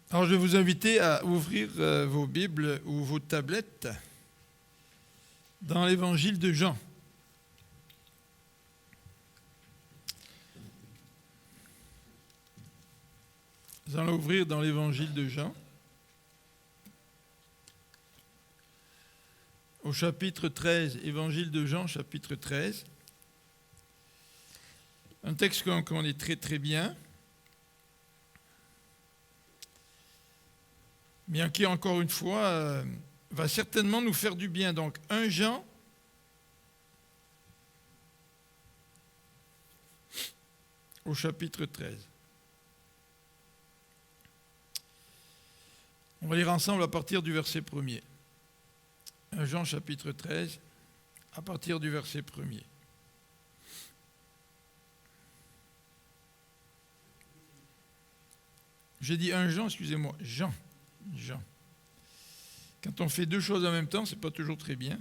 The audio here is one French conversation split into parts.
Alors, je vais vous inviter à ouvrir vos Bibles ou vos tablettes dans l'évangile de Jean. Nous allons ouvrir dans l'évangile de Jean, au chapitre 13, évangile de Jean, chapitre 13. Un texte qu'on connaît très très bien, mais qui, encore une fois, va certainement nous faire du bien. Donc, 1 Jean, au chapitre 13. On va lire ensemble à partir du verset 1er. 1 Jean, chapitre 13, à partir du verset 1er. J'ai dit 1 Jean, excusez-moi, Jean. Quand on fait deux choses en même temps, c'est pas toujours très bien.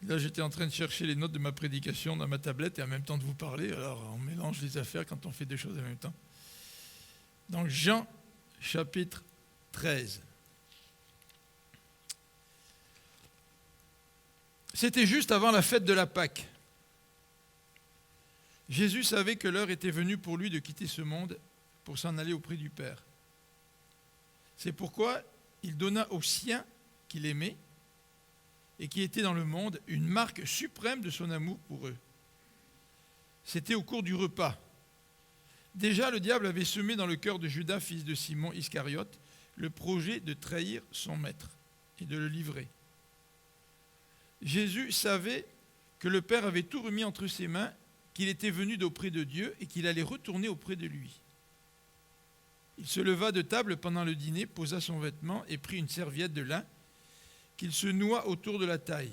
Là, j'étais en train de chercher les notes de ma prédication dans ma tablette et en même temps de vous parler. Alors, on mélange les affaires quand on fait deux choses en même temps. Donc, Jean, chapitre 13. C'était juste avant la fête de la Pâque. Jésus savait que l'heure était venue pour lui de quitter ce monde pour s'en aller auprès du Père. C'est pourquoi il donna aux siens qu'il aimait et qui étaient dans le monde une marque suprême de son amour pour eux. C'était au cours du repas. Déjà, le diable avait semé dans le cœur de Judas, fils de Simon Iscariote, le projet de trahir son maître et de le livrer. Jésus savait que le Père avait tout remis entre ses mains, qu'il était venu d'auprès de Dieu et qu'il allait retourner auprès de lui. Il se leva de table pendant le dîner, posa son vêtement et prit une serviette de lin qu'il se noua autour de la taille.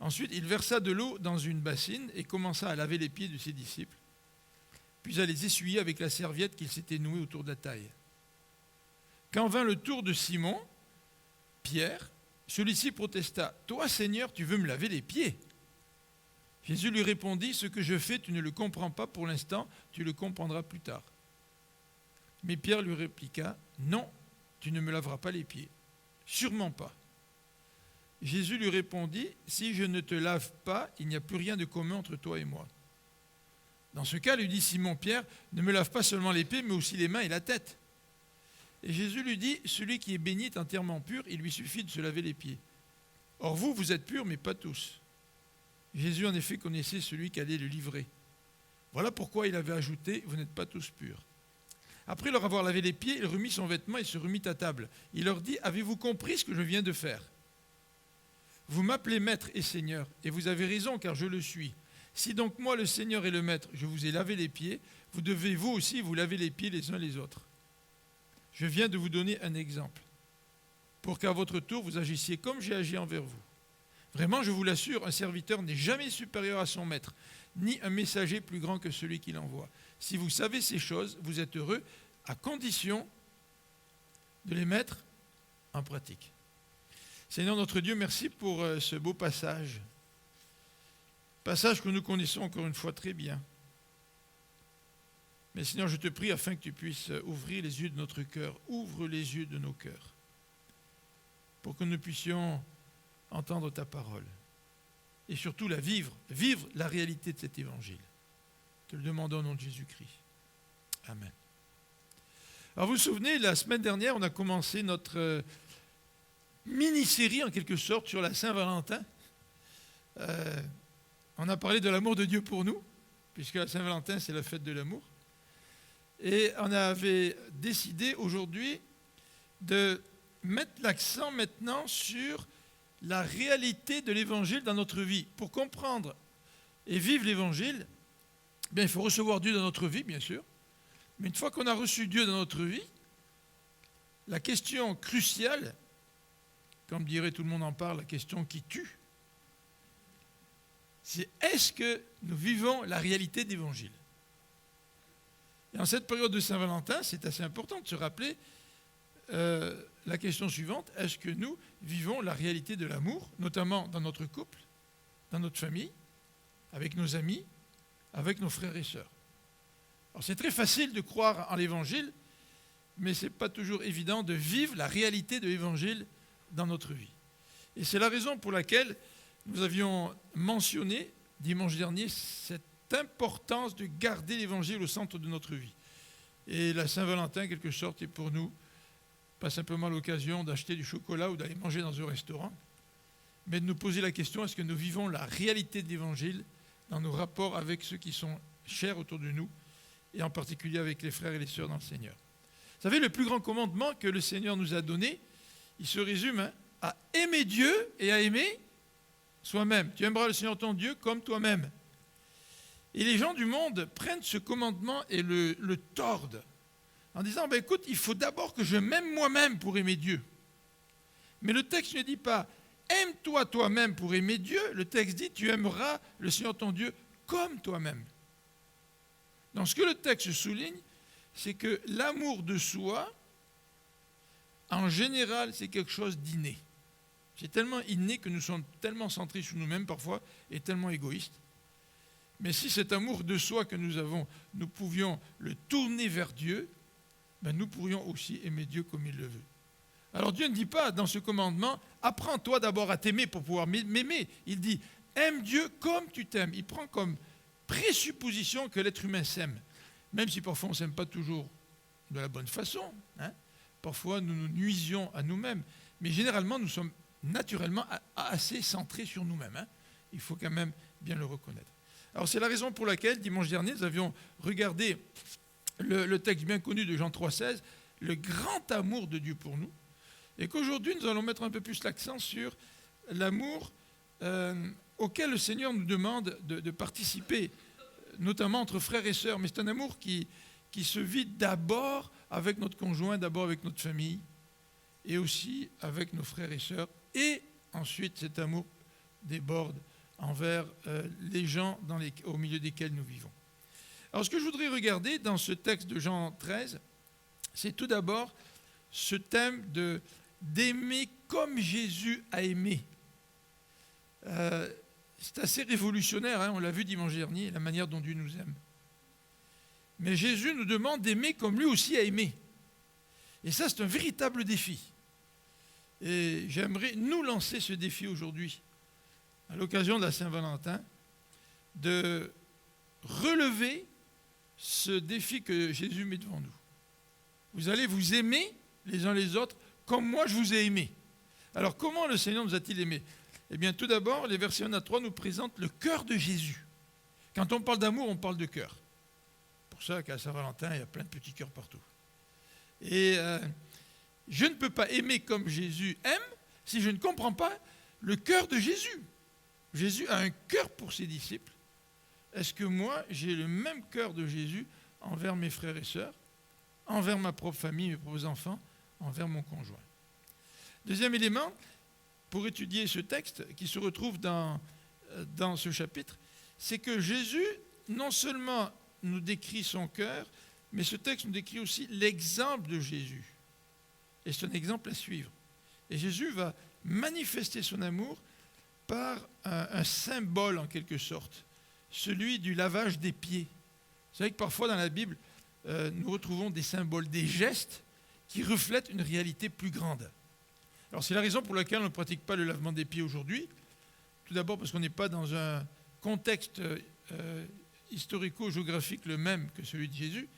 Ensuite, il versa de l'eau dans une bassine et commença à laver les pieds de ses disciples, puis à les essuyer avec la serviette qu'il s'était nouée autour de la taille. Quand vint le tour de Simon, Pierre, celui-ci protesta « Toi, Seigneur, tu veux me laver les pieds ?» Jésus lui répondit « Ce que je fais, tu ne le comprends pas pour l'instant, tu le comprendras plus tard. » Mais Pierre lui répliqua « Non, tu ne me laveras pas les pieds. Sûrement pas. » Jésus lui répondit « Si je ne te lave pas, il n'y a plus rien de commun entre toi et moi. » Dans ce cas, lui dit Simon-Pierre, « Ne me lave pas seulement les pieds, mais aussi les mains et la tête. » Et Jésus lui dit « Celui qui est béni est entièrement pur, il lui suffit de se laver les pieds. Or vous êtes purs, mais pas tous. » Jésus en effet connaissait celui qui allait le livrer. Voilà pourquoi il avait ajouté « Vous n'êtes pas tous purs. » Après leur avoir lavé les pieds, il remit son vêtement et se remit à table. Il leur dit « Avez-vous compris ce que je viens de faire ? Vous m'appelez maître et seigneur, et vous avez raison car je le suis. Si donc moi, le Seigneur et le maître, je vous ai lavé les pieds, vous devez vous aussi vous laver les pieds les uns les autres. Je viens de vous donner un exemple, pour qu'à votre tour vous agissiez comme j'ai agi envers vous. Vraiment, je vous l'assure, un serviteur n'est jamais supérieur à son maître, ni un messager plus grand que celui qui l'envoie. Si vous savez ces choses, vous êtes heureux, à condition de les mettre en pratique. Seigneur notre Dieu, merci pour ce beau passage. Passage que nous connaissons encore une fois très bien. Mais Seigneur, je te prie afin que tu puisses ouvrir les yeux de notre cœur, ouvre les yeux de nos cœurs, pour que nous puissions entendre ta parole et surtout la vivre la réalité de cet évangile. Te le demandons au nom de Jésus-Christ. Amen. Alors vous vous souvenez, la semaine dernière, on a commencé notre mini-série en quelque sorte sur la Saint-Valentin. On a parlé de l'amour de Dieu pour nous, puisque la Saint-Valentin, c'est la fête de l'amour. Et on avait décidé aujourd'hui de mettre l'accent maintenant sur la réalité de l'évangile dans notre vie. Pour comprendre et vivre l'évangile, bien, il faut recevoir Dieu dans notre vie, bien sûr. Mais une fois qu'on a reçu Dieu dans notre vie, la question cruciale, comme dirait tout le monde en parle, la question qui tue, c'est est-ce que nous vivons la réalité de l'évangile ? Et en cette période de Saint-Valentin, c'est assez important de se rappeler la question suivante, est-ce que nous vivons la réalité de l'amour, notamment dans notre couple, dans notre famille, avec nos amis, avec nos frères et sœurs. Alors c'est très facile de croire en l'évangile mais ce n'est pas toujours évident de vivre la réalité de l'Évangile dans notre vie. Et c'est la raison pour laquelle nous avions mentionné dimanche dernier cette importance de garder l'Évangile au centre de notre vie. Et la Saint-Valentin, en quelque sorte, est pour nous pas simplement l'occasion d'acheter du chocolat ou d'aller manger dans un restaurant, mais de nous poser la question, est-ce que nous vivons la réalité de l'Évangile dans nos rapports avec ceux qui sont chers autour de nous, et en particulier avec les frères et les sœurs dans le Seigneur. Vous savez, le plus grand commandement que le Seigneur nous a donné, il se résume à aimer Dieu et à aimer soi-même. Tu aimeras le Seigneur ton Dieu comme toi-même. Et les gens du monde prennent ce commandement et le tordent en disant, écoute, il faut d'abord que je m'aime moi-même pour aimer Dieu. Mais le texte ne dit pas, aime-toi toi-même pour aimer Dieu. Le texte dit, tu aimeras le Seigneur ton Dieu comme toi-même. Donc ce que le texte souligne, c'est que l'amour de soi, en général, c'est quelque chose d'inné. C'est tellement inné que nous sommes tellement centrés sur nous-mêmes parfois et tellement égoïstes. Mais si cet amour de soi que nous avons, nous pouvions le tourner vers Dieu, nous pourrions aussi aimer Dieu comme il le veut. Alors Dieu ne dit pas dans ce commandement, apprends-toi d'abord à t'aimer pour pouvoir m'aimer. Il dit, aime Dieu comme tu t'aimes. Il prend comme présupposition que l'être humain s'aime. Même si parfois on ne s'aime pas toujours de la bonne façon. Parfois nous nous nuisions à nous-mêmes. Mais généralement nous sommes naturellement assez centrés sur nous-mêmes. Il faut quand même bien le reconnaître. Alors c'est la raison pour laquelle, dimanche dernier, nous avions regardé le texte bien connu de Jean 3,16, le grand amour de Dieu pour nous, et qu'aujourd'hui nous allons mettre un peu plus l'accent sur l'amour auquel le Seigneur nous demande de participer, notamment entre frères et sœurs. Mais c'est un amour qui se vit d'abord avec notre conjoint, d'abord avec notre famille, et aussi avec nos frères et sœurs, et ensuite cet amour déborde envers les gens au milieu desquels nous vivons. Alors ce que je voudrais regarder dans ce texte de Jean 13, c'est tout d'abord ce thème d'aimer comme Jésus a aimé. C'est assez révolutionnaire, on l'a vu dimanche dernier, la manière dont Dieu nous aime. Mais Jésus nous demande d'aimer comme lui aussi a aimé. Et ça, c'est un véritable défi. Et j'aimerais nous lancer ce défi aujourd'hui, à l'occasion de la Saint-Valentin, de relever ce défi que Jésus met devant nous. Vous allez vous aimer les uns les autres comme moi je vous ai aimé. Alors comment le Seigneur nous a-t-il aimés ? Eh bien tout d'abord, les versets 1 à 3 nous présentent le cœur de Jésus. Quand on parle d'amour, on parle de cœur. C'est pour ça qu'à Saint-Valentin, il y a plein de petits cœurs partout. Et je ne peux pas aimer comme Jésus aime si je ne comprends pas le cœur de Jésus. Jésus a un cœur pour ses disciples. Est-ce que moi, j'ai le même cœur de Jésus envers mes frères et sœurs, envers ma propre famille, mes propres enfants, envers mon conjoint ? Deuxième élément, pour étudier ce texte qui se retrouve dans ce chapitre, c'est que Jésus, non seulement nous décrit son cœur, mais ce texte nous décrit aussi l'exemple de Jésus. Et c'est un exemple à suivre. Et Jésus va manifester son amour par un symbole en quelque sorte, celui du lavage des pieds. Vous savez que parfois dans la Bible, nous retrouvons des symboles, des gestes qui reflètent une réalité plus grande. Alors c'est la raison pour laquelle on ne pratique pas le lavement des pieds aujourd'hui. Tout d'abord parce qu'on n'est pas dans un contexte historico-géographique le même que celui de Jésus,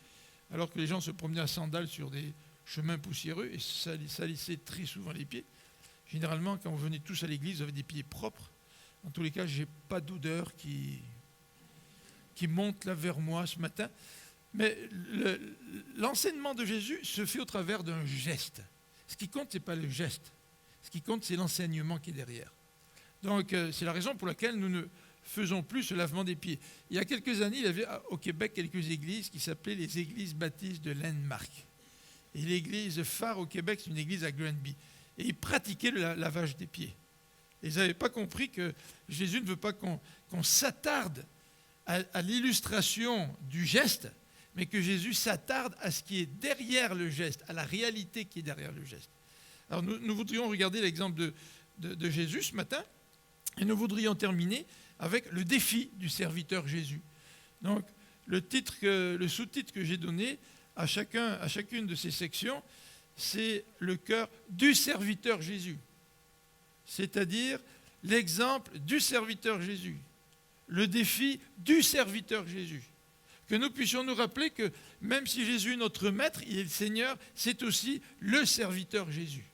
alors que les gens se promenaient à sandales sur des chemins poussiéreux et salissaient très souvent les pieds. Généralement, quand vous venez tous à l'église, vous avez des pieds propres. En tous les cas, je n'ai pas d'odeur qui monte là vers moi ce matin. Mais l'enseignement de Jésus se fait au travers d'un geste. Ce qui compte, ce n'est pas le geste. Ce qui compte, c'est l'enseignement qui est derrière. Donc, c'est la raison pour laquelle nous ne faisons plus ce lavement des pieds. Il y a quelques années, il y avait au Québec quelques églises qui s'appelaient les églises baptistes de Landmark. Et l'église phare au Québec, c'est une église à Granby. Et ils pratiquaient le lavage des pieds. Et ils n'avaient pas compris que Jésus ne veut pas qu'on s'attarde à l'illustration du geste, mais que Jésus s'attarde à ce qui est derrière le geste, à la réalité qui est derrière le geste. Alors nous voudrions regarder l'exemple de Jésus ce matin, et nous voudrions terminer avec le défi du serviteur Jésus. Donc le sous-titre que j'ai donné, à chacune de ces sections, c'est le cœur du serviteur Jésus. C'est-à-dire l'exemple du serviteur Jésus. Le défi du serviteur Jésus. Que nous puissions nous rappeler que même si Jésus est notre maître, il est le Seigneur, c'est aussi le serviteur Jésus.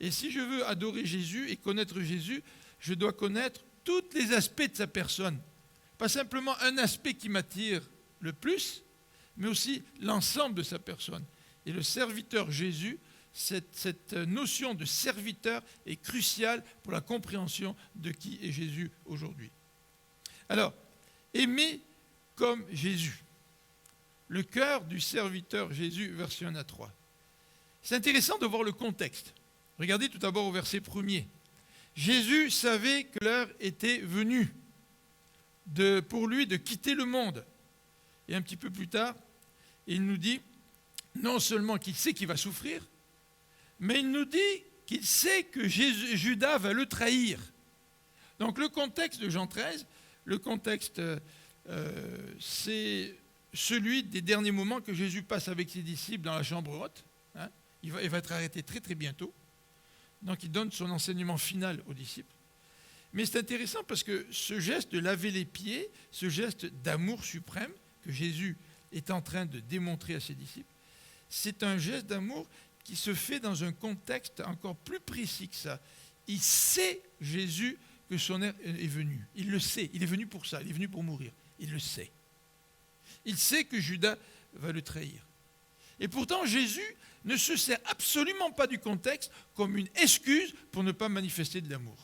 Et si je veux adorer Jésus et connaître Jésus, je dois connaître tous les aspects de sa personne. Pas simplement un aspect qui m'attire le plus, mais aussi l'ensemble de sa personne. Et le serviteur Jésus, cette notion de serviteur est cruciale pour la compréhension de qui est Jésus aujourd'hui. Alors, aimer comme Jésus. Le cœur du serviteur Jésus, verset 1 à 3. C'est intéressant de voir le contexte. Regardez tout d'abord au verset 1er. Jésus savait que l'heure était venue pour lui de quitter le monde. Et un petit peu plus tard, il nous dit non seulement qu'il sait qu'il va souffrir, mais il nous dit qu'il sait que Judas va le trahir. Donc le contexte de Jean 13, le contexte, c'est celui des derniers moments que Jésus passe avec ses disciples dans la chambre haute. Hein. Il va être arrêté très très bientôt. Donc il donne son enseignement final aux disciples. Mais c'est intéressant parce que ce geste de laver les pieds, ce geste d'amour suprême que Jésus est en train de démontrer à ses disciples, c'est un geste d'amour qui se fait dans un contexte encore plus précis que ça. Il sait, Jésus, que son heure est venue. Il le sait, il est venu pour ça, il est venu pour mourir. Il le sait. Il sait que Judas va le trahir. Et pourtant, Jésus ne se sert absolument pas du contexte comme une excuse pour ne pas manifester de l'amour.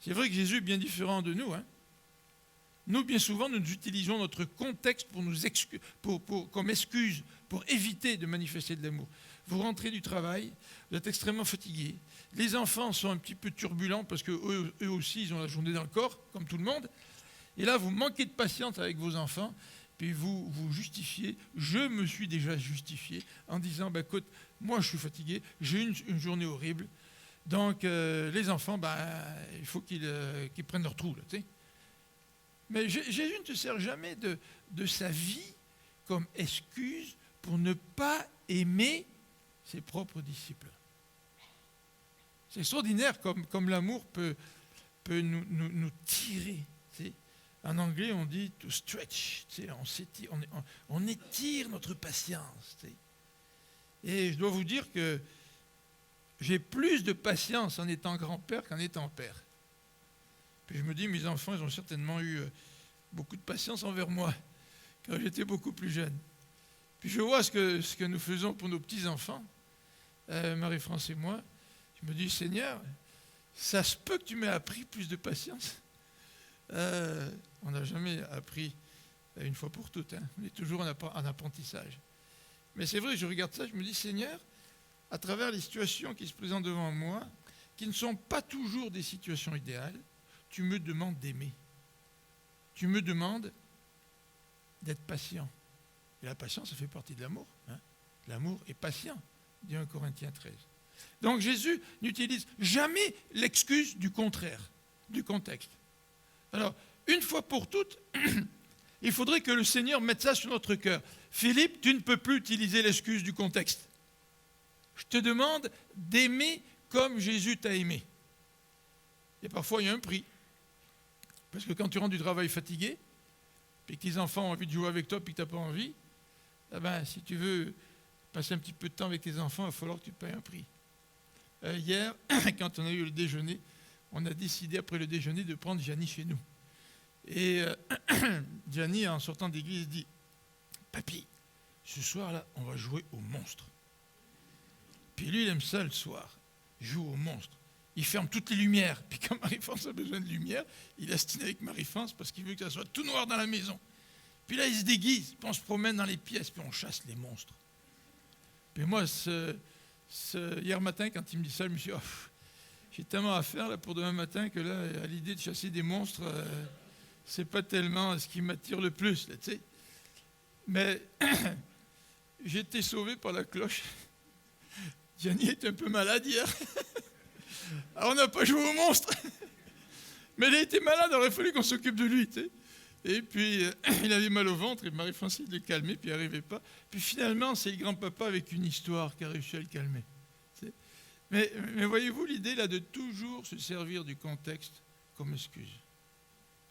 C'est vrai que Jésus est bien différent de nous. Hein. Nous, bien souvent, nous utilisons notre contexte comme excuse pour éviter de manifester de l'amour. Vous rentrez du travail, vous êtes extrêmement fatigué. Les enfants sont un petit peu turbulents parce qu'eux aussi, ils ont la journée dans le corps, comme tout le monde. Et là, vous manquez de patience avec vos enfants, puis vous justifiez. Je me suis déjà justifié en disant, écoute, moi je suis fatigué, j'ai une journée horrible. Donc, les enfants, il faut qu'ils prennent leur trou. Là, tu sais. Mais Jésus ne se sert jamais de sa vie comme excuse pour ne pas aimer ses propres disciples. C'est extraordinaire comme l'amour peut nous tirer. Tu sais. En anglais, on dit to stretch. Tu sais, on étire notre patience. Tu sais. Et je dois vous dire que j'ai plus de patience en étant grand-père qu'en étant père. Puis je me dis, mes enfants, ils ont certainement eu beaucoup de patience envers moi quand j'étais beaucoup plus jeune. Puis je vois ce que nous faisons pour nos petits-enfants, Marie-France et moi. Je me dis, Seigneur, ça se peut que tu m'aies appris plus de patience. On n'a jamais appris une fois pour toutes. Hein. On est toujours en apprentissage. Mais c'est vrai, je regarde ça, je me dis, Seigneur, à travers les situations qui se présentent devant moi, qui ne sont pas toujours des situations idéales, tu me demandes d'aimer. Tu me demandes d'être patient. Et la patience, ça fait partie de l'amour. Hein. L'amour est patient, dit 1 Corinthiens 13. Donc Jésus n'utilise jamais l'excuse du contraire, du contexte. Alors, une fois pour toutes, il faudrait que le Seigneur mette ça sur notre cœur. Philippe, tu ne peux plus utiliser l'excuse du contexte. Je te demande d'aimer comme Jésus t'a aimé. Et parfois, il y a un prix. Parce que quand tu rentres du travail fatigué, puis que tes enfants ont envie de jouer avec toi, puis que tu n'as pas envie, si tu veux passer un petit peu de temps avec tes enfants, il va falloir que tu payes un prix. Hier, quand on a eu le déjeuner, on a décidé après le déjeuner de prendre Gianni chez nous. Et Gianni, en sortant d'église, dit « Papy, ce soir-là, on va jouer au monstre. » Puis lui, il aime ça le soir, il joue au monstre. Il ferme toutes les lumières. Puis quand Marie-France a besoin de lumière, il astine avec Marie-France parce qu'il veut que ça soit tout noir dans la maison. Puis là, il se déguise, puis on se promène dans les pièces, puis on chasse les monstres. Puis moi, hier matin, quand il me dit ça, je me suis dit, j'ai tellement à faire là, pour demain matin que là, à l'idée de chasser des monstres, c'est pas tellement ce qui m'attire le plus. Là, tu sais. Mais j'ai été sauvé par la cloche. Gianni était un peu malade hier. Alors on n'a pas joué au monstre. Mais il a été malade, il aurait fallu qu'on s'occupe de lui. Tu sais. Et puis, il avait mal au ventre, et Marie-Francine le calmait, puis il n'arrivait pas. Puis finalement, c'est le grand-papa avec une histoire qui a réussi à le calmer. Mais voyez-vous l'idée là de toujours se servir du contexte comme excuse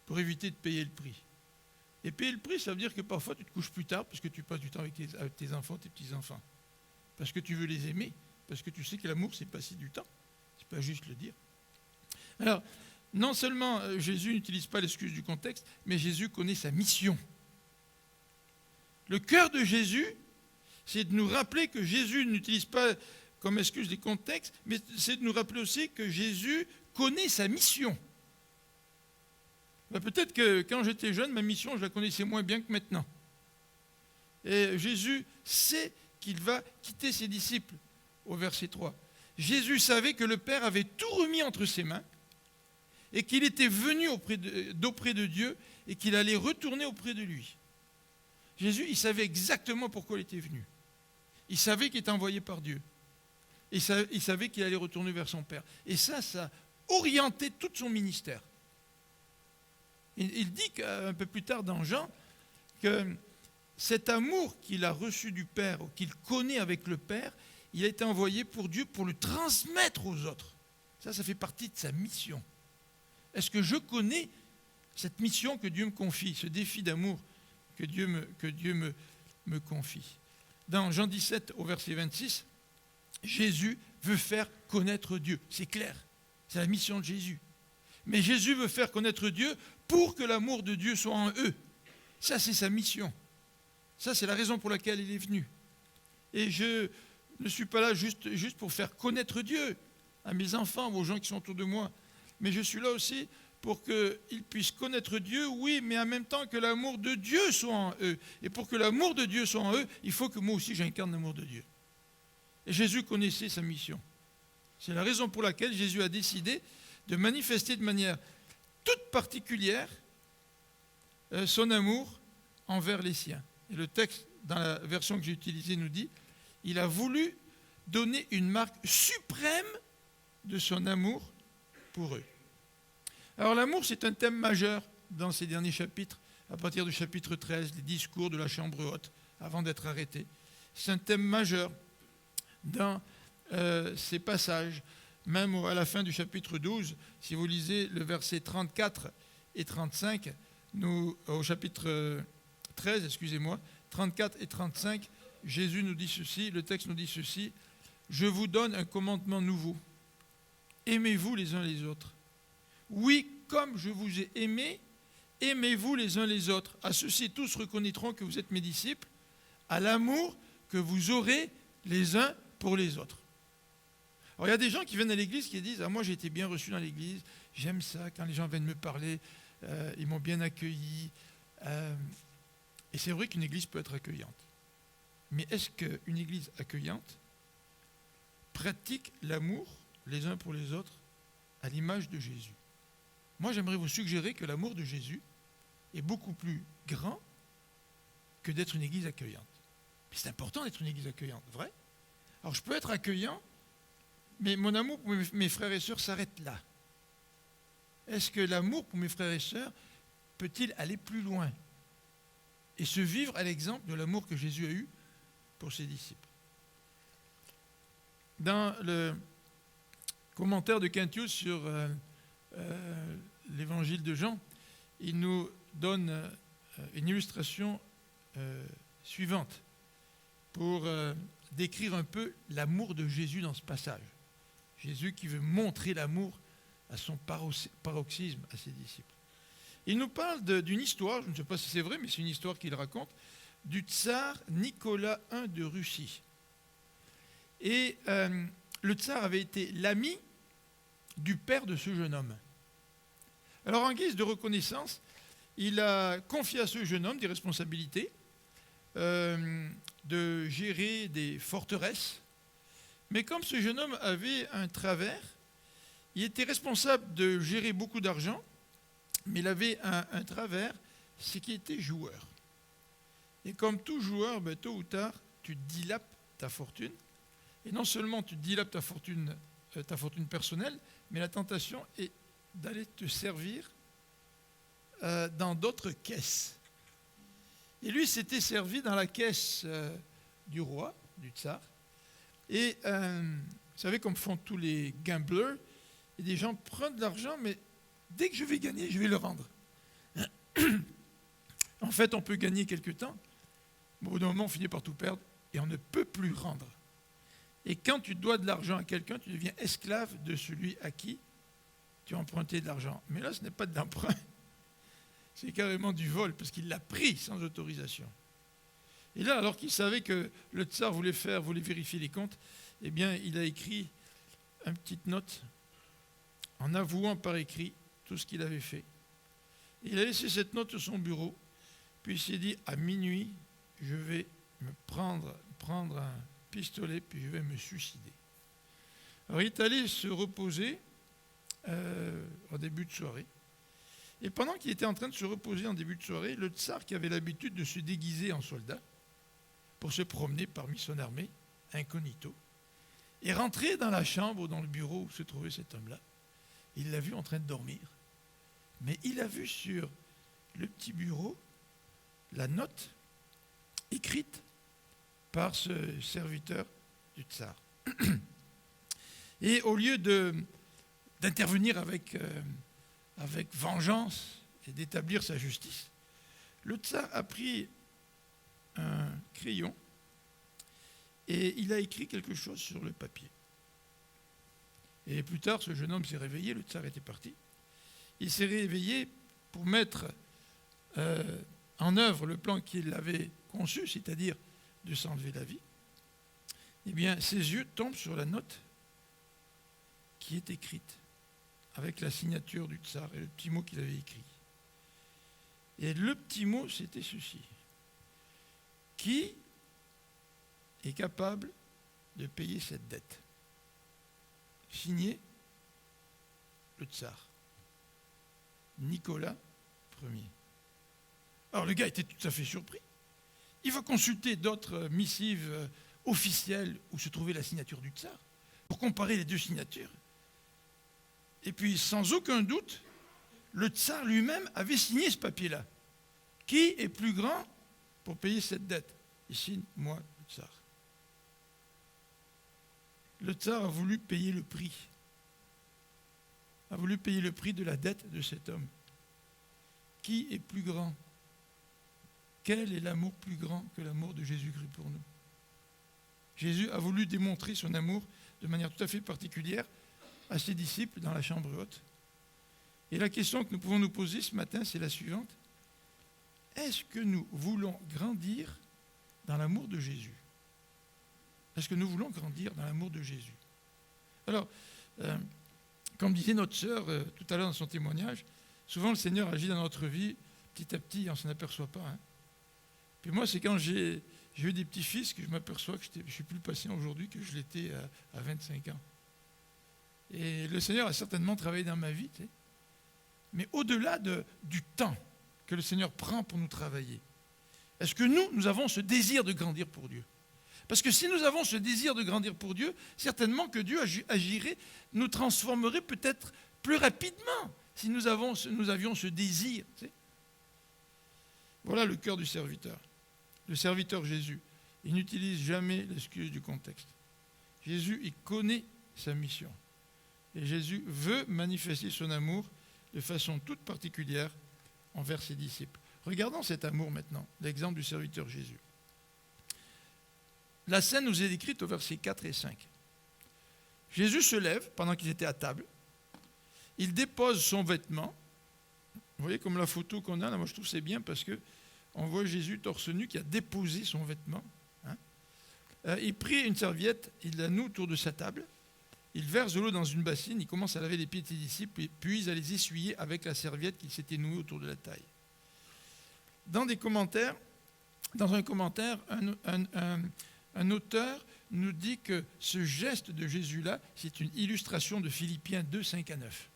pour éviter de payer le prix. Et payer le prix, ça veut dire que parfois tu te couches plus tard parce que tu passes du temps avec tes enfants, tes petits-enfants. Parce que tu veux les aimer, parce que tu sais que l'amour, c'est passer du temps. C'est pas juste le dire. Alors, non seulement Jésus n'utilise pas l'excuse du contexte, mais Jésus connaît sa mission. Le cœur de Jésus, c'est de nous rappeler que Jésus n'utilise pas comme excuse des contextes, mais c'est de nous rappeler aussi que Jésus connaît sa mission. Peut-être que quand j'étais jeune, ma mission, je la connaissais moins bien que maintenant. Et Jésus sait qu'il va quitter ses disciples, au verset 3. Jésus savait que le Père avait tout remis entre ses mains et qu'il était venu d'auprès de Dieu et qu'il allait retourner auprès de lui. Jésus, il savait exactement pourquoi il était venu. Il savait qu'il était envoyé par Dieu. Il savait qu'il allait retourner vers son Père. Et ça orientait tout son ministère. Il dit un peu plus tard dans Jean que cet amour qu'il a reçu du Père, ou qu'il connaît avec le Père, il a été envoyé pour Dieu pour le transmettre aux autres. Ça fait partie de sa mission. Est-ce que je connais cette mission que Dieu me confie, ce défi d'amour que Dieu me confie? Dans Jean 17, au verset 26, Jésus veut faire connaître Dieu. C'est clair, c'est la mission de Jésus. Mais Jésus veut faire connaître Dieu pour que l'amour de Dieu soit en eux. Ça, c'est sa mission. Ça, c'est la raison pour laquelle il est venu. Et je ne suis pas là juste pour faire connaître Dieu à mes enfants ou aux gens qui sont autour de moi. Mais je suis là aussi pour qu'ils puissent connaître Dieu, oui, mais en même temps que l'amour de Dieu soit en eux. Et pour que l'amour de Dieu soit en eux, il faut que moi aussi j'incarne l'amour de Dieu. Et Jésus connaissait sa mission. C'est la raison pour laquelle Jésus a décidé de manifester de manière toute particulière son amour envers les siens. Et le texte, dans la version que j'ai utilisée, nous dit, il a voulu donner une marque suprême de son amour pour eux. Alors l'amour, c'est un thème majeur dans ces derniers chapitres, à partir du chapitre 13, les discours de la chambre haute, avant d'être arrêté. C'est un thème majeur dans ces passages, même à la fin du chapitre 12, si vous lisez le verset 34 et 35, au chapitre 13, 34 et 35, Jésus nous dit ceci, le texte nous dit ceci, « Je vous donne un commandement nouveau, aimez-vous les uns les autres. Oui, comme je vous ai aimé, aimez-vous les uns les autres. À ceux-ci tous reconnaîtront que vous êtes mes disciples, à l'amour que vous aurez les uns pour les autres. » Alors il y a des gens qui viennent à l'église qui disent « Ah, moi j'ai été bien reçu dans l'église, j'aime ça, quand les gens viennent me parler, ils m'ont bien accueilli. » Et c'est vrai qu'une église peut être accueillante. Mais est-ce qu'une église accueillante pratique l'amour les uns pour les autres à l'image de Jésus? Moi, j'aimerais vous suggérer que l'amour de Jésus est beaucoup plus grand que d'être une église accueillante. Mais c'est important d'être une église accueillante, vrai? Alors, je peux être accueillant, mais mon amour pour mes frères et sœurs s'arrête là. Est-ce que l'amour pour mes frères et sœurs peut-il aller plus loin et se vivre à l'exemple de l'amour que Jésus a eu pour ses disciples? Dans le commentaire de Quintius sur l'évangile de Jean, il nous donne une illustration suivante pour décrire un peu l'amour de Jésus dans ce passage. Jésus qui veut montrer l'amour à son paroxysme à ses disciples. Il nous parle d'une histoire, je ne sais pas si c'est vrai, mais c'est une histoire qu'il raconte, du tsar Nicolas I de Russie. Et le tsar avait été l'ami du père de ce jeune homme. Alors en guise de reconnaissance, il a confié à ce jeune homme des responsabilités de gérer des forteresses. Mais comme ce jeune homme avait un travers, il était responsable de gérer beaucoup d'argent, mais il avait un travers, c'est qu'il était joueur. Et comme tout joueur, tôt ou tard, tu dilapes ta fortune. Et non seulement tu dilapes ta fortune personnelle, mais la tentation est d'aller te servir dans d'autres caisses. Et lui s'était servi dans la caisse du roi, du tsar. Et vous savez, comme font tous les gamblers, et des gens prennent de l'argent, mais dès que je vais gagner, je vais le rendre. En fait, on peut gagner quelque temps, mais au bout d'un moment, on finit par tout perdre et on ne peut plus rendre. Et quand tu dois de l'argent à quelqu'un, tu deviens esclave de celui à qui tu as emprunté de l'argent. Mais là, ce n'est pas de l'emprunt, c'est carrément du vol, parce qu'il l'a pris sans autorisation. Et là, alors qu'il savait que le tsar voulait vérifier les comptes, eh bien, il a écrit une petite note en avouant par écrit tout ce qu'il avait fait. Il a laissé cette note sur son bureau, puis il s'est dit, à minuit, je vais me prendre un pistolet, puis je vais me suicider. Alors il est allé se reposer en début de soirée. Et pendant qu'il était en train de se reposer en début de soirée, le tsar, qui avait l'habitude de se déguiser en soldat pour se promener parmi son armée, incognito, est rentré dans la chambre, dans le bureau où se trouvait cet homme-là. Il l'a vu en train de dormir. Mais il a vu sur le petit bureau la note écrite par ce serviteur du tsar. Et au lieu d'intervenir avec vengeance et d'établir sa justice, le tsar a pris un crayon et il a écrit quelque chose sur le papier. Et plus tard, ce jeune homme s'est réveillé, le tsar était parti. Il s'est réveillé pour mettre en œuvre le plan qu'il avait conçu, c'est-à-dire de s'enlever la vie. Eh bien, ses yeux tombent sur la note qui est écrite avec la signature du tsar et le petit mot qu'il avait écrit. Et le petit mot, c'était ceci. Qui est capable de payer cette dette? Signé le tsar. Nicolas Ier. Alors le gars était tout à fait surpris. Il va consulter d'autres missives officielles où se trouvait la signature du tsar pour comparer les deux signatures. Et puis, sans aucun doute, le tsar lui-même avait signé ce papier-là. Qui est plus grand pour payer cette dette? Il signe, moi, le tsar. Le tsar a voulu payer le prix. A voulu payer le prix de la dette de cet homme. Qui est plus grand? Quel est l'amour plus grand que l'amour de Jésus-Christ pour nous? Jésus a voulu démontrer son amour de manière tout à fait particulière à ses disciples dans la chambre haute. Et la question que nous pouvons nous poser ce matin, c'est la suivante. Est-ce que nous voulons grandir dans l'amour de Jésus? Est-ce que nous voulons grandir dans l'amour de Jésus? Alors, comme disait notre sœur tout à l'heure dans son témoignage, souvent le Seigneur agit dans notre vie petit à petit et on ne s'en aperçoit pas. Hein. Puis moi, c'est quand j'ai eu des petits-fils que je m'aperçois que je suis plus patient aujourd'hui que je l'étais à 25 ans. Et le Seigneur a certainement travaillé dans ma vie, tu sais. Mais au-delà du temps que le Seigneur prend pour nous travailler, est-ce que nous avons ce désir de grandir pour Dieu? Parce que si nous avons ce désir de grandir pour Dieu, certainement que Dieu agirait, nous transformerait peut-être plus rapidement si nous avions ce désir. Tu sais. Voilà le cœur du serviteur. Le serviteur Jésus, il n'utilise jamais l'excuse du contexte. Jésus, il connaît sa mission. Et Jésus veut manifester son amour de façon toute particulière envers ses disciples. Regardons cet amour maintenant, l'exemple du serviteur Jésus. La scène nous est décrite au verset 4 et 5. Jésus se lève pendant qu'ils étaient à table. Il dépose son vêtement. Vous voyez comme la photo qu'on a, là, moi je trouve que c'est bien parce qu'on voit Jésus torse nu qui a déposé son vêtement. Hein. Il prit une serviette, il la noue autour de sa table. Il verse de l'eau dans une bassine, il commence à laver les pieds de ses disciples, puis à les essuyer avec la serviette qu'il s'était nouée autour de la taille. Dans un commentaire, un auteur nous dit que ce geste de Jésus-là, c'est une illustration de Philippiens 2, 5 à 9.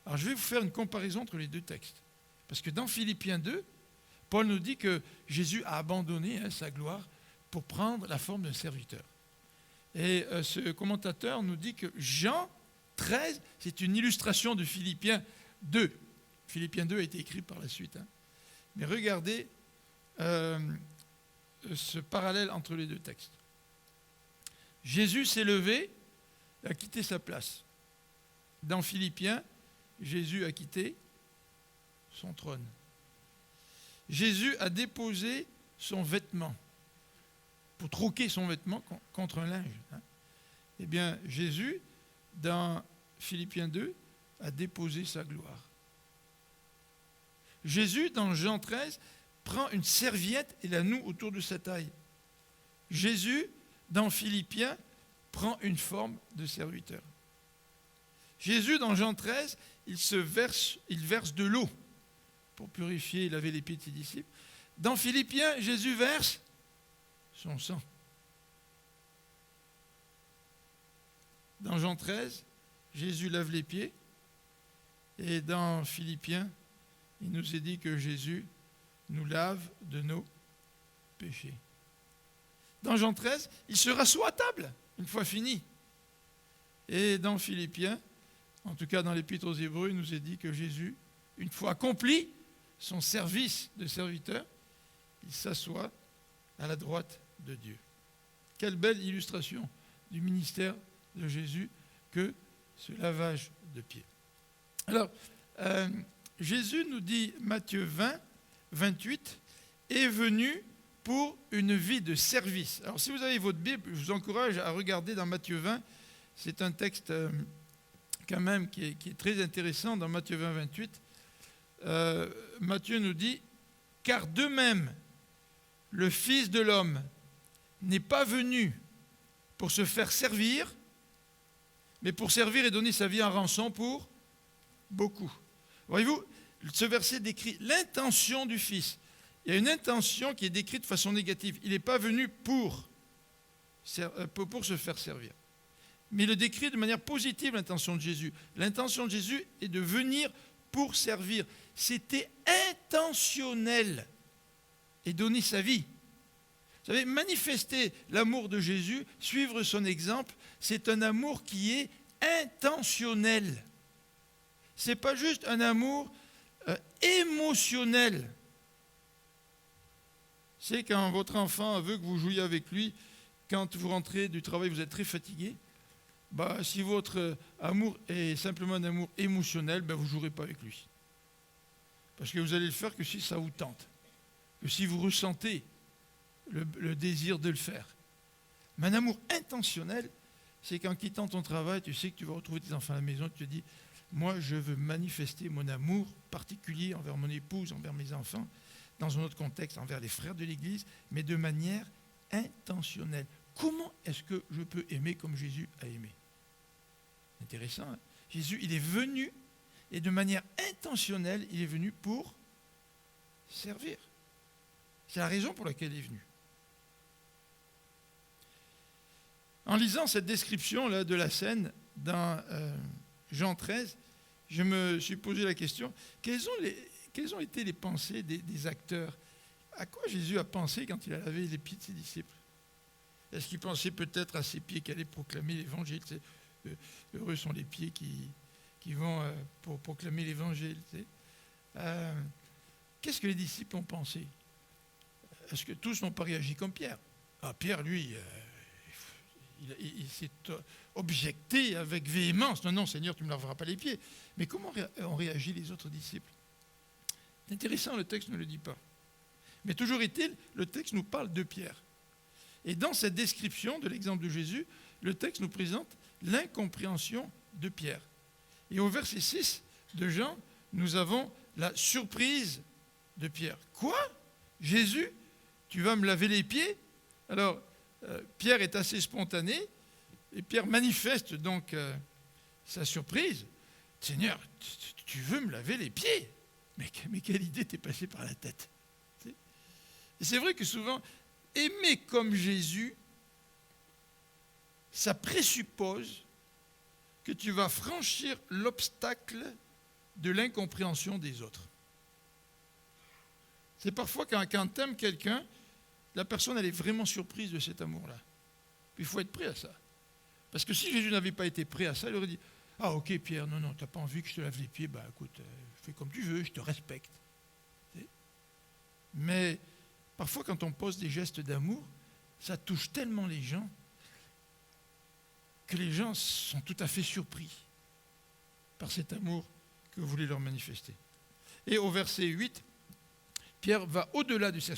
Alors je vais vous faire une comparaison entre les deux textes. Parce que dans Philippiens 2, Paul nous dit que Jésus a abandonné sa gloire pour prendre la forme d'un serviteur. Et ce commentateur nous dit que Jean 13, c'est une illustration de Philippiens 2. Philippiens 2 a été écrit par la suite. Mais regardez ce parallèle entre les deux textes. Jésus s'est levé et a quitté sa place. Dans Philippiens, Jésus a quitté son trône. Jésus a déposé son vêtement pour troquer son vêtement contre un linge. Eh bien, Jésus, dans Philippiens 2, a déposé sa gloire. Jésus, dans Jean 13, prend une serviette et la noue autour de sa taille. Jésus, dans Philippiens, prend une forme de serviteur. Jésus, dans Jean 13, il verse de l'eau pour purifier et laver les pieds de ses disciples. Dans Philippiens, Jésus verse son sang. Dans Jean 13, Jésus lave les pieds. Et dans Philippiens, il nous est dit que Jésus nous lave de nos péchés. Dans Jean 13, il se rassoit à table, une fois fini. Et dans Philippiens, en tout cas dans l'Épître aux Hébreux, il nous est dit que Jésus, une fois accompli son service de serviteur, il s'assoit à la droite de Dieu. Quelle belle illustration du ministère de Jésus que ce lavage de pieds. Alors, Jésus nous dit, Matthieu 20, 28, est venu pour une vie de service. Alors, si vous avez votre Bible, je vous encourage à regarder dans Matthieu 20. C'est un texte quand même qui est très intéressant dans Matthieu 20, 28. Matthieu nous dit, « Car de même, le Fils de l'homme n'est pas venu pour se faire servir, mais pour servir et donner sa vie en rançon pour beaucoup. » Voyez-vous, ce verset décrit l'intention du Fils. Il y a une intention qui est décrite de façon négative. Il n'est pas venu pour se faire servir. Mais il le décrit de manière positive, l'intention de Jésus. L'intention de Jésus est de venir pour servir. C'était intentionnel et donner sa vie. Vous savez, manifester l'amour de Jésus, suivre son exemple, c'est un amour qui est intentionnel. Ce n'est pas juste un amour émotionnel. C'est quand votre enfant veut que vous jouiez avec lui, quand vous rentrez du travail, vous êtes très fatigué. Si votre amour est simplement un amour émotionnel, vous ne jouerez pas avec lui. Parce que vous allez le faire que si ça vous tente, que si vous ressentez le désir de le faire. Mais un amour intentionnel, c'est qu'en quittant ton travail, tu sais que tu vas retrouver tes enfants à la maison, tu te dis, moi je veux manifester mon amour particulier envers mon épouse, envers mes enfants, dans un autre contexte, envers les frères de l'Église, mais de manière intentionnelle. Comment est-ce que je peux aimer comme Jésus a aimé? Intéressant, hein? Jésus, il est venu, et de manière intentionnelle, il est venu pour servir. C'est la raison pour laquelle il est venu. En lisant cette description là, de la scène dans Jean 13, je me suis posé la question, quelles ont été les pensées des acteurs? À quoi Jésus a pensé quand il a lavé les pieds de ses disciples? Est-ce qu'il pensait peut-être à ses pieds qui allaient proclamer l'évangile? Heureux sont les pieds qui vont pour proclamer l'évangile. Qu'est-ce que les disciples ont pensé? Est-ce que tous n'ont pas réagi comme Pierre? Pierre, lui, il s'est objecté avec véhémence. Non, Seigneur, tu ne me laveras pas les pieds. Mais comment ont réagi les autres disciples? C'est intéressant, le texte ne le dit pas. Mais toujours est-il, le texte nous parle de Pierre. Et dans cette description de l'exemple de Jésus, le texte nous présente l'incompréhension de Pierre. Et au verset 6 de Jean, nous avons la surprise de Pierre. Quoi? Jésus, tu vas me laver les pieds? Alors, Pierre est assez spontané, et Pierre manifeste donc sa surprise. Seigneur, tu veux me laver les pieds? Mais quelle idée t'est passée par la tête? Et c'est vrai que souvent, aimer comme Jésus, ça présuppose que tu vas franchir l'obstacle de l'incompréhension des autres. C'est parfois quand tu aimes quelqu'un, la personne elle est vraiment surprise de cet amour-là. Puis il faut être prêt à ça. Parce que si Jésus n'avait pas été prêt à ça, il aurait dit Ah ok Pierre, non, tu n'as pas envie que je te lave les pieds, bah écoute, fais comme tu veux, je te respecte. Mais parfois quand on pose des gestes d'amour, ça touche tellement les gens que les gens sont tout à fait surpris par cet amour que vous voulez leur manifester. Et au verset 8, Pierre va au-delà de sa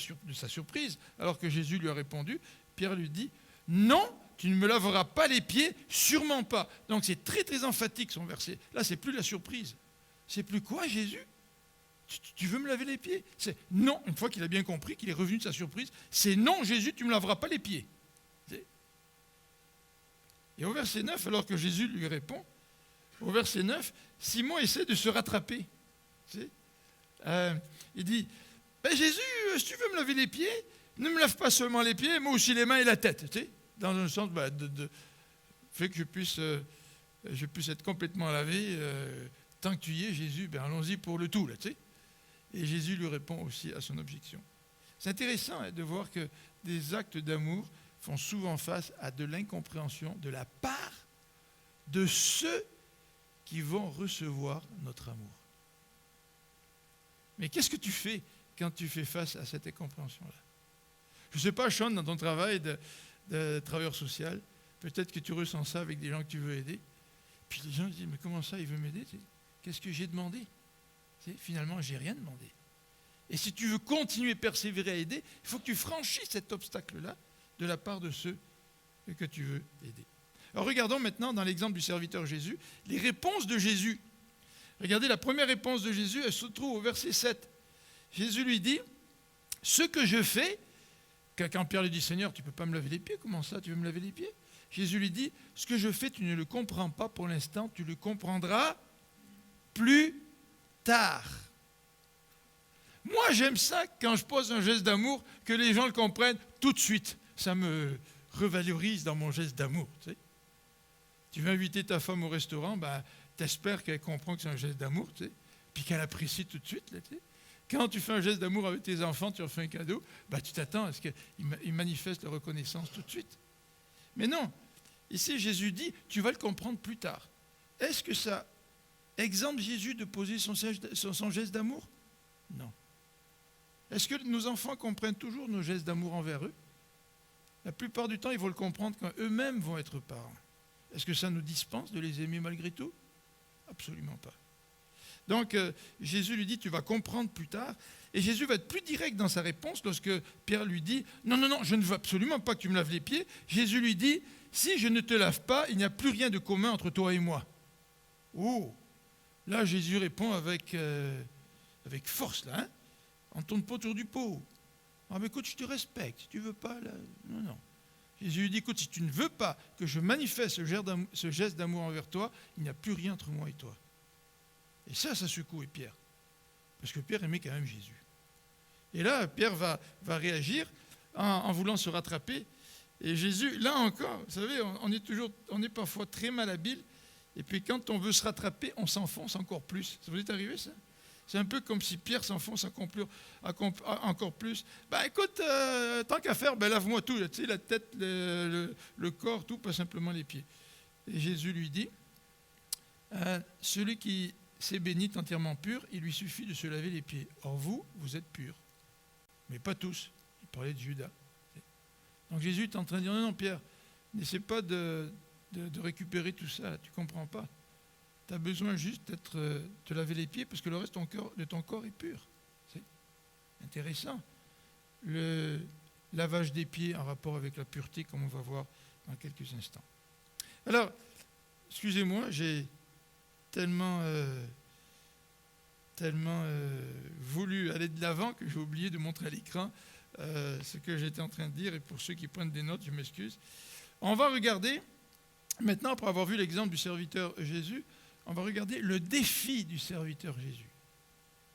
surprise, alors que Jésus lui a répondu. Pierre lui dit, non, tu ne me laveras pas les pieds, sûrement pas. Donc c'est très très emphatique son verset. Là, c'est plus la surprise. C'est plus quoi, Jésus ? Tu veux me laver les pieds ? C'est non, une fois qu'il a bien compris, qu'il est revenu de sa surprise, c'est non, Jésus, tu ne me laveras pas les pieds. Et au verset 9, alors que Jésus lui répond, au verset 9, Simon essaie de se rattraper. Il dit, ben Jésus, si tu veux me laver les pieds, ne me lave pas seulement les pieds, mais aussi les mains et la tête. Dans un sens fait que je puisse être complètement lavé. Tant que tu y es, Jésus, ben allons-y pour le tout. Là, et Jésus lui répond aussi à son objection. C'est intéressant de voir que des actes d'amour font souvent face à de l'incompréhension de la part de ceux qui vont recevoir notre amour. Mais qu'est-ce que tu fais quand tu fais face à cette incompréhension-là ? Je ne sais pas, Sean, dans ton travail de travailleur social, peut-être que tu ressens ça avec des gens que tu veux aider. Puis les gens disent, mais comment ça, il veut m'aider ? Qu'est-ce que j'ai demandé ? Finalement, je n'ai rien demandé. Et si tu veux continuer à persévérer à aider, il faut que tu franchisses cet obstacle-là de la part de ceux que tu veux aider. Alors regardons maintenant dans l'exemple du serviteur Jésus, les réponses de Jésus. Regardez la première réponse de Jésus, elle se trouve au verset 7. Jésus lui dit, ce que je fais, quand Pierre lui dit, Seigneur, tu ne peux pas me laver les pieds, comment ça, tu veux me laver les pieds ? Jésus lui dit, ce que je fais, tu ne le comprends pas pour l'instant, tu le comprendras plus tard. Moi, j'aime ça quand je pose un geste d'amour, que les gens le comprennent tout de suite. Ça me revalorise dans mon geste d'amour. Tu veux inviter ta femme au restaurant, ben, t'espères qu'elle comprend que c'est un geste d'amour, puis qu'elle apprécie tout de suite. Là, quand tu fais un geste d'amour avec tes enfants, tu leur fais un cadeau, ben, tu t'attends à ce qu'ils manifestent leur reconnaissance tout de suite. Mais non, ici Jésus dit, tu vas le comprendre plus tard. Est-ce que ça exempte Jésus de poser son geste d'amour ? Non. Est-ce que nos enfants comprennent toujours nos gestes d'amour envers eux ? La plupart du temps, ils vont le comprendre quand eux-mêmes vont être parents. Est-ce que ça nous dispense de les aimer malgré tout ? Absolument pas. Donc, Jésus lui dit, tu vas comprendre plus tard. Et Jésus va être plus direct dans sa réponse lorsque Pierre lui dit, non, je ne veux absolument pas que tu me laves les pieds. Jésus lui dit, si je ne te lave pas, il n'y a plus rien de commun entre toi et moi. Oh, là, Jésus répond avec force, là. On ne tourne pas autour du pot. Ah, mais écoute, je te respecte. Si tu ne veux pas, là, non. Jésus lui dit, écoute, si tu ne veux pas que je manifeste ce geste d'amour envers toi, il n'y a plus rien entre moi et toi. Et ça secoue Pierre. Parce que Pierre aimait quand même Jésus. Et là, Pierre va réagir en voulant se rattraper. Et Jésus, là encore, vous savez, on est parfois très malhabile. Et puis quand on veut se rattraper, on s'enfonce encore plus. Ça vous est arrivé, ça ? C'est un peu comme si Pierre s'enfonce encore plus. Ben écoute, tant qu'à faire, lave-moi tout. La tête, le corps, tout, pas simplement les pieds. Et Jésus lui dit, celui qui s'est béni est entièrement pur, il lui suffit de se laver les pieds. Or vous êtes purs. Mais pas tous. Il parlait de Judas. Donc Jésus est en train de dire, non, Pierre, n'essaie pas de récupérer tout ça, tu ne comprends pas. Tu as besoin juste de te laver les pieds parce que le reste de ton corps est pur. C'est intéressant. Le lavage des pieds en rapport avec la pureté, comme on va voir dans quelques instants. Alors, excusez-moi, j'ai tellement voulu aller de l'avant que j'ai oublié de montrer à l'écran ce que j'étais en train de dire. Et pour ceux qui prennent des notes, je m'excuse. On va regarder, maintenant, après avoir vu l'exemple du serviteur Jésus, on va regarder le défi du serviteur Jésus.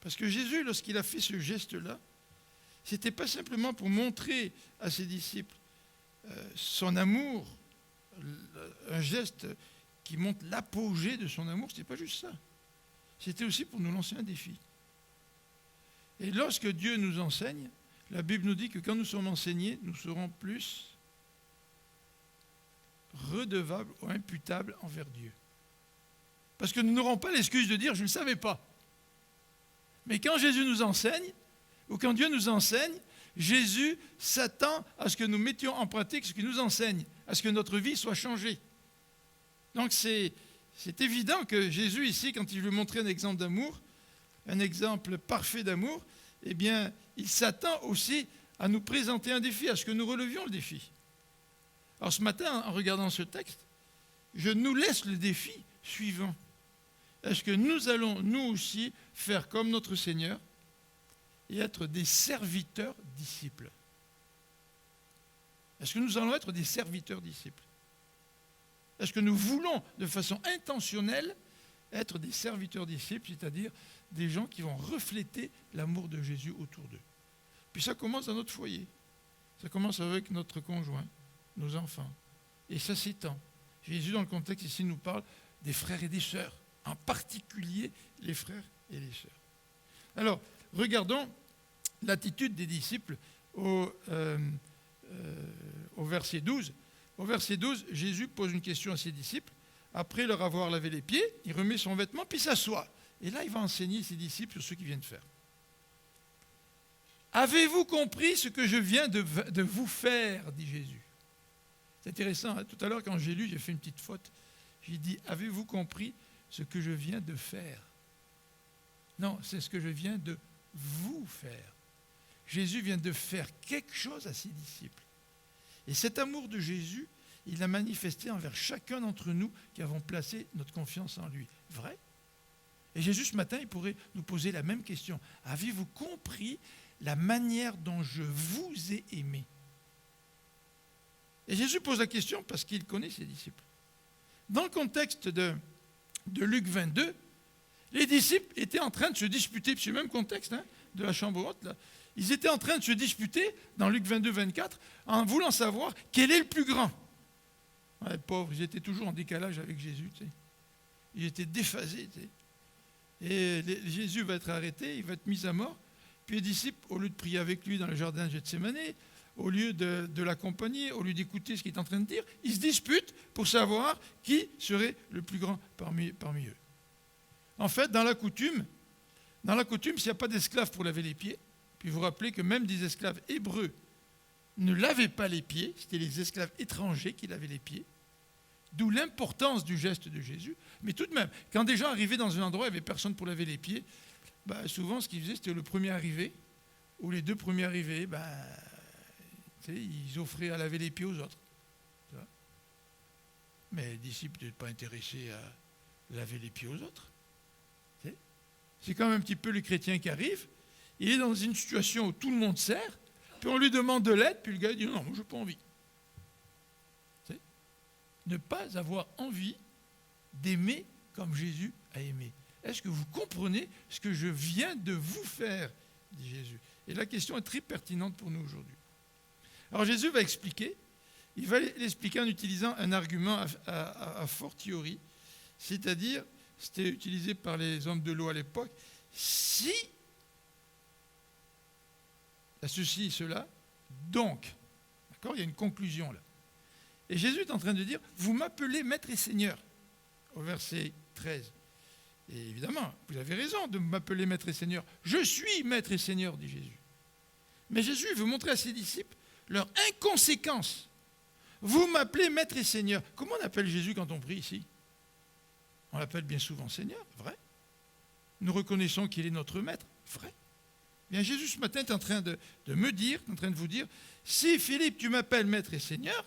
Parce que Jésus, lorsqu'il a fait ce geste-là, ce n'était pas simplement pour montrer à ses disciples son amour, un geste qui montre l'apogée de son amour, ce n'était pas juste ça. C'était aussi pour nous lancer un défi. Et lorsque Dieu nous enseigne, la Bible nous dit que quand nous sommes enseignés, nous serons plus redevables ou imputables envers Dieu. Parce que nous n'aurons pas l'excuse de dire « je ne savais pas ». Mais quand Jésus nous enseigne, ou quand Dieu nous enseigne, Jésus s'attend à ce que nous mettions en pratique ce qu'il nous enseigne, à ce que notre vie soit changée. Donc c'est évident que Jésus ici, quand il veut montrer un exemple d'amour, un exemple parfait d'amour, eh bien, il s'attend aussi à nous présenter un défi, à ce que nous relevions le défi. Alors ce matin, en regardant ce texte, je nous laisse le défi suivant. Est-ce que nous allons, nous aussi, faire comme notre Seigneur et être des serviteurs disciples? Est-ce que nous allons être des serviteurs disciples? Est-ce que nous voulons, de façon intentionnelle, être des serviteurs disciples, c'est-à-dire des gens qui vont refléter l'amour de Jésus autour d'eux? Puis ça commence dans notre foyer. Ça commence avec notre conjoint, nos enfants. Et ça s'étend. Jésus, dans le contexte ici, nous parle des frères et des sœurs, en particulier les frères et les sœurs. Alors, regardons l'attitude des disciples au verset 12. Au verset 12, Jésus pose une question à ses disciples. Après leur avoir lavé les pieds, il remet son vêtement, puis s'assoit. Et là, il va enseigner ses disciples sur ce qu'ils viennent de faire. Avez-vous compris ce que je viens de vous faire, dit Jésus. C'est intéressant, hein? Tout à l'heure, quand j'ai lu, j'ai fait une petite faute. J'ai dit, avez-vous compris ce que je viens de faire? Non, c'est ce que je viens de vous faire. Jésus vient de faire quelque chose à ses disciples. Et cet amour de Jésus, il l'a manifesté envers chacun d'entre nous qui avons placé notre confiance en lui. Vrai? Et Jésus, ce matin, il pourrait nous poser la même question. Avez-vous compris la manière dont je vous ai aimé? Et Jésus pose la question parce qu'il connaît ses disciples. Dans le contexte de Luc 22, les disciples étaient en train de se disputer, c'est le même contexte de la chambre haute, là. Ils étaient en train de se disputer, dans Luc 22, 24, en voulant savoir quel est le plus grand. Les pauvres, ils étaient toujours en décalage avec Jésus. Tu sais. Ils étaient déphasés. Tu sais. Et Jésus va être arrêté, il va être mis à mort. Puis les disciples, au lieu de prier avec lui dans le jardin de Gethsémane, au lieu de l'accompagner, au lieu d'écouter ce qu'il est en train de dire, ils se disputent pour savoir qui serait le plus grand parmi eux. En fait, dans la coutume, s'il n'y a pas d'esclaves pour laver les pieds, puis vous vous rappelez que même des esclaves hébreux ne lavaient pas les pieds, c'était les esclaves étrangers qui lavaient les pieds, d'où l'importance du geste de Jésus. Mais tout de même, quand des gens arrivaient dans un endroit, il n'y avait personne pour laver les pieds, souvent ce qu'ils faisaient, c'était le premier arrivé, ou les deux premiers arrivés, ils offraient à laver les pieds aux autres. Mais les disciples n'étaient pas intéressés à laver les pieds aux autres. C'est quand même un petit peu le chrétien qui arrive, il est dans une situation où tout le monde sert, puis on lui demande de l'aide, puis le gars dit non, moi je n'ai pas envie. Ne pas avoir envie d'aimer comme Jésus a aimé. Est-ce que vous comprenez ce que je viens de vous faire, dit Jésus? Et la question est très pertinente pour nous aujourd'hui. Alors Jésus va expliquer, il va l'expliquer en utilisant un argument à fortiori, c'est-à-dire, c'était utilisé par les hommes de l'eau à l'époque, si, ceci, cela, donc, d'accord, il y a une conclusion là. Et Jésus est en train de dire, vous m'appelez maître et seigneur, au verset 13. Et évidemment, vous avez raison de m'appeler maître et seigneur. Je suis maître et seigneur, dit Jésus. Mais Jésus veut montrer à ses disciples leur inconséquence. Vous m'appelez maître et seigneur. Comment on appelle Jésus quand on prie ici? On l'appelle bien souvent Seigneur, vrai. Nous reconnaissons qu'il est notre maître, vrai. Bien, Jésus ce matin est en train de me dire, en train de vous dire, si Philippe, tu m'appelles maître et Seigneur,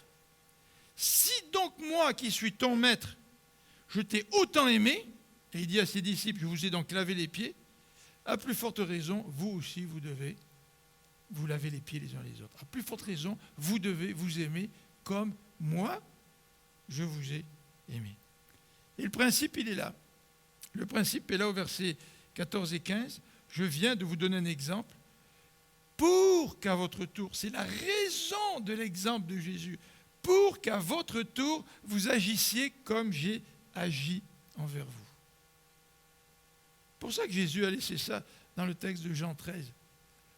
si donc moi qui suis ton maître, je t'ai autant aimé, et il dit à ses disciples, je vous ai donc lavé les pieds, à plus forte raison, vous aussi, vous devez vous laver les pieds les uns les autres. À plus forte raison, vous devez vous aimer comme moi, je vous ai aimé. Et le principe, il est là. Le principe est là au verset 14 et 15. Je viens de vous donner un exemple pour qu'à votre tour, c'est la raison de l'exemple de Jésus, pour qu'à votre tour, vous agissiez comme j'ai agi envers vous. C'est pour ça que Jésus a laissé ça dans le texte de Jean 13.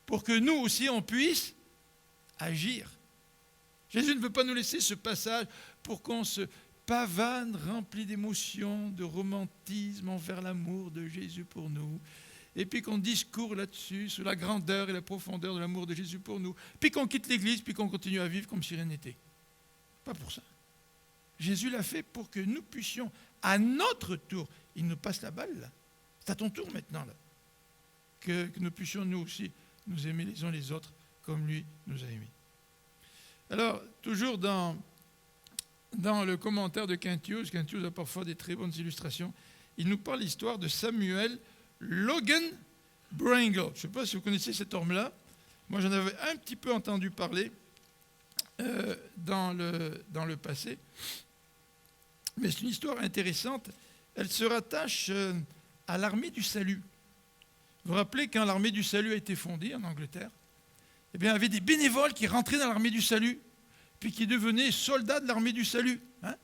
Pour que nous aussi, on puisse agir. Jésus ne veut pas nous laisser ce passage pour qu'on se pavane, remplie d'émotions, de romantisme envers l'amour de Jésus pour nous, et puis qu'on discourt là-dessus, sur la grandeur et la profondeur de l'amour de Jésus pour nous, puis qu'on quitte l'Église, puis qu'on continue à vivre comme si rien n'était. Pas pour ça. Jésus l'a fait pour que nous puissions, à notre tour, il nous passe la balle, là. C'est à ton tour maintenant, là. Que nous puissions, nous aussi, nous aimer les uns les autres, comme lui nous a aimés. Alors, toujours dans le commentaire de Quintius a parfois des très bonnes illustrations, il nous parle l'histoire de Samuel Logan Bringle. Je ne sais pas si vous connaissez cet homme-là. Moi, j'en avais un petit peu entendu parler dans le passé. Mais c'est une histoire intéressante. Elle se rattache à l'armée du salut. Vous vous rappelez, quand l'armée du salut a été fondée en Angleterre, eh bien, il y avait des bénévoles qui rentraient dans l'armée du salut, puis qui devenaient soldats de l'armée du salut. Hein.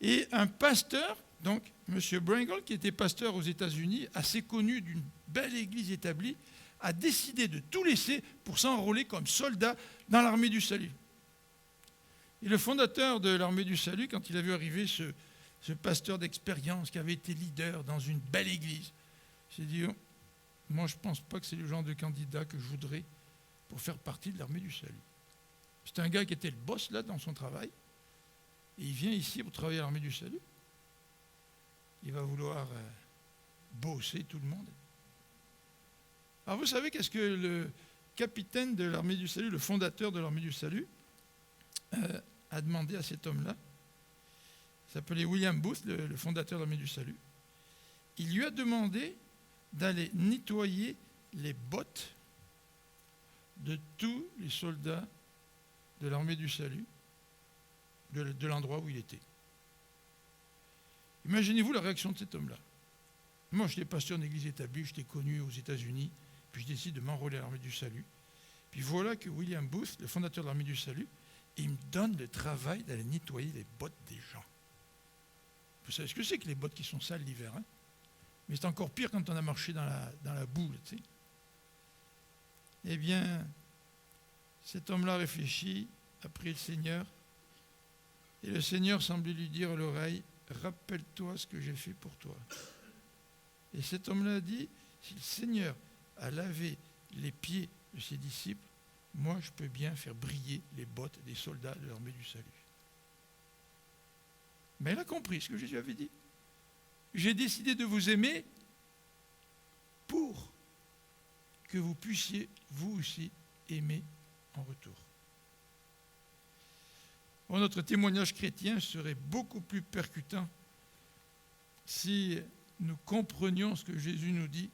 Et un pasteur, donc M. Bringle, qui était pasteur aux États-Unis, assez connu d'une belle église établie, a décidé de tout laisser pour s'enrôler comme soldat dans l'armée du salut. Et le fondateur de l'armée du salut, quand il a vu arriver ce pasteur d'expérience qui avait été leader dans une belle église, il s'est dit, oh, moi je ne pense pas que c'est le genre de candidat que je voudrais pour faire partie de l'armée du salut. C'est un gars qui était le boss là dans son travail, et il vient ici pour travailler à l'armée du salut. Il va vouloir bosser tout le monde. Alors vous savez qu'est-ce que le capitaine de l'armée du salut, le fondateur de l'armée du salut, a demandé à cet homme-là? Il s'appelait William Booth, le fondateur de l'armée du salut. Il lui a demandé d'aller nettoyer les bottes de tous les soldats de l'armée du salut, de l'endroit où il était. Imaginez-vous la réaction de cet homme-là. Moi, j'étais pasteur d'une église établie, j'étais connu aux États-Unis, puis je décide de m'enrôler à l'armée du salut. Puis voilà que William Booth, le fondateur de l'armée du salut, il me donne le travail d'aller nettoyer les bottes des gens. Vous savez ce que c'est que les bottes qui sont sales l'hiver, hein? Mais c'est encore pire quand on a marché dans la boue, tu sais. Eh bien, cet homme-là réfléchit, a pris le Seigneur, et le Seigneur semblait lui dire à l'oreille, « Rappelle-toi ce que j'ai fait pour toi. » Et cet homme-là a dit, « Si le Seigneur a lavé les pieds de ses disciples, moi je peux bien faire briller les bottes des soldats de l'armée du salut. » Mais il a compris ce que Jésus avait dit. J'ai décidé de vous aimer pour que vous puissiez, vous aussi, aimer en retour. Or, notre témoignage chrétien serait beaucoup plus percutant si nous comprenions ce que Jésus nous dit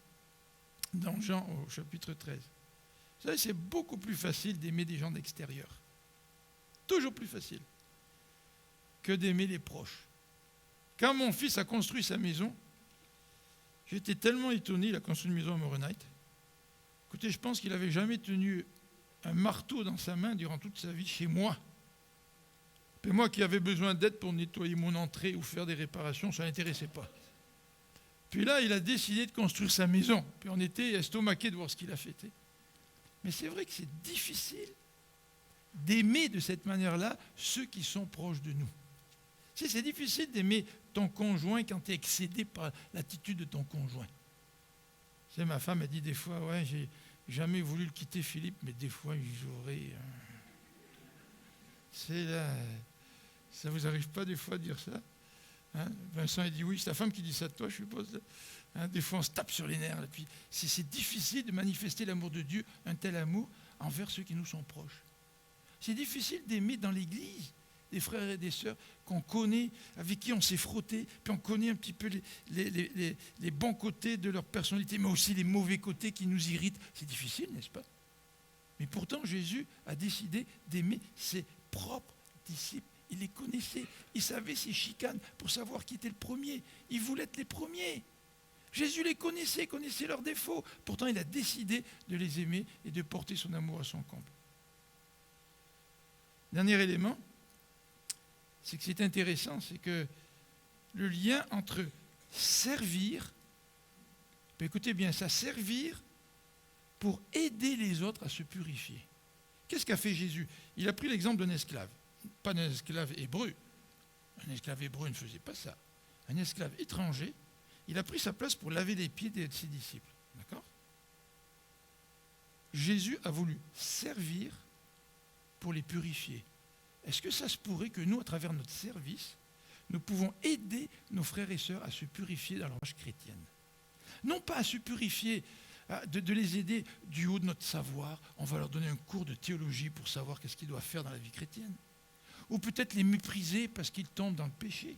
dans Jean au chapitre 13. Vous savez, c'est beaucoup plus facile d'aimer des gens d'extérieur. Toujours plus facile que d'aimer les proches. Quand mon fils a construit sa maison, j'étais tellement étonné, il a construit une maison à Moronite. Écoutez, je pense qu'il n'avait jamais tenu un marteau dans sa main durant toute sa vie chez moi. Et moi qui avais besoin d'aide pour nettoyer mon entrée ou faire des réparations, ça ne l'intéressait pas. Puis là, il a décidé de construire sa maison. Puis on était estomaqués de voir ce qu'il a fait. Mais c'est vrai que c'est difficile d'aimer de cette manière-là ceux qui sont proches de nous. C'est difficile d'aimer ton conjoint quand tu es excédé par l'attitude de ton conjoint. C'est ma femme a dit des fois, ouais, j'ai jamais voulu le quitter Philippe, mais des fois j'aurais. C'est là, ça vous arrive pas des fois de dire ça, hein? Vincent a dit oui, c'est ta femme qui dit ça de toi, je suppose. Hein? Des fois on se tape sur les nerfs. Là, puis c'est difficile de manifester l'amour de Dieu, un tel amour envers ceux qui nous sont proches. C'est difficile d'aimer dans l'Église des frères et des sœurs qu'on connaît, avec qui on s'est frotté, puis on connaît un petit peu les bons côtés de leur personnalité, mais aussi les mauvais côtés qui nous irritent. C'est difficile, n'est-ce pas? Mais pourtant, Jésus a décidé d'aimer ses propres disciples. Il les connaissait, il savait ses chicanes pour savoir qui était le premier. Il voulait être les premiers. Jésus les connaissait leurs défauts. Pourtant, il a décidé de les aimer et de porter son amour à son comble. Dernier élément, c'est que c'est intéressant, c'est que le lien entre servir, écoutez bien ça, servir pour aider les autres à se purifier. Qu'est-ce qu'a fait Jésus? Il a pris l'exemple d'un esclave, pas d'un esclave hébreu, Un esclave hébreu ne faisait pas ça. Un esclave étranger, il a pris sa place pour laver les pieds de ses disciples. D'accord ? Jésus a voulu servir pour les purifier. Est-ce que ça se pourrait que nous, à travers notre service, nous pouvons aider nos frères et sœurs à se purifier dans leur marche chrétienne ? Non pas à se purifier, de les aider du haut de notre savoir. On va leur donner un cours de théologie pour savoir qu'est-ce qu'ils doivent faire dans la vie chrétienne. Ou peut-être les mépriser parce qu'ils tombent dans le péché.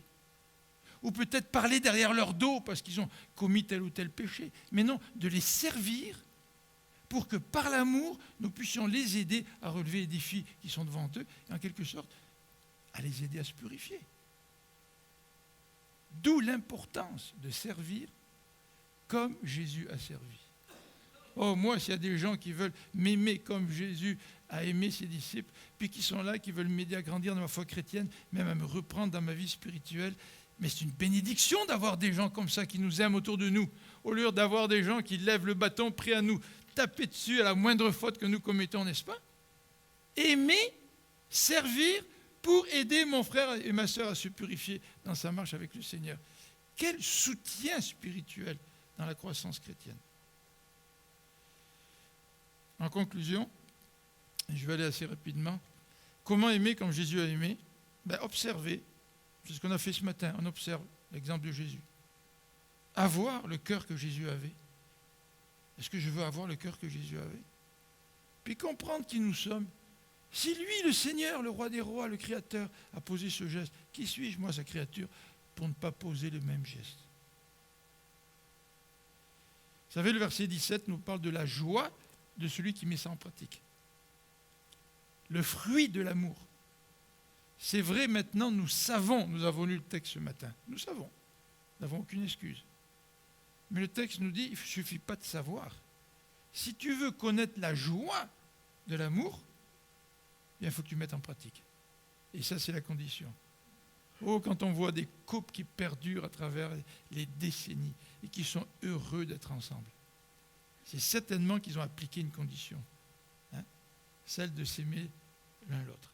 Ou peut-être parler derrière leur dos parce qu'ils ont commis tel ou tel péché. Mais non, de les servir pour que par l'amour, nous puissions les aider à relever les défis qui sont devant eux, et en quelque sorte, à les aider à se purifier. D'où l'importance de servir comme Jésus a servi. Oh, moi, s'il y a des gens qui veulent m'aimer comme Jésus a aimé ses disciples, puis qui sont là, qui veulent m'aider à grandir dans ma foi chrétienne, même à me reprendre dans ma vie spirituelle, mais c'est une bénédiction d'avoir des gens comme ça qui nous aiment autour de nous, au lieu d'avoir des gens qui lèvent le bâton prêts à nous taper dessus à la moindre faute que nous commettons, n'est-ce pas ? Aimer, servir pour aider mon frère et ma sœur à se purifier dans sa marche avec le Seigneur. Quel soutien spirituel dans la croissance chrétienne. En conclusion, je vais aller assez rapidement, comment aimer comme Jésus a aimé ? Observer, c'est ce qu'on a fait ce matin, on observe l'exemple de Jésus. Avoir le cœur que Jésus avait. Est-ce que je veux avoir le cœur que Jésus avait ? Puis comprendre qui nous sommes. Si lui, le Seigneur, le roi des rois, le Créateur, a posé ce geste, qui suis-je, moi, sa créature, pour ne pas poser le même geste ? Vous savez, le verset 17 nous parle de la joie de celui qui met ça en pratique. Le fruit de l'amour. C'est vrai, maintenant, nous savons, nous avons lu le texte ce matin, nous savons, nous n'avons aucune excuse. Mais le texte nous dit, il ne suffit pas de savoir. Si tu veux connaître la joie de l'amour, il faut que tu mettes en pratique. Et ça, c'est la condition. Oh, quand on voit des couples qui perdurent à travers les décennies et qui sont heureux d'être ensemble, c'est certainement qu'ils ont appliqué une condition, celle de s'aimer l'un l'autre.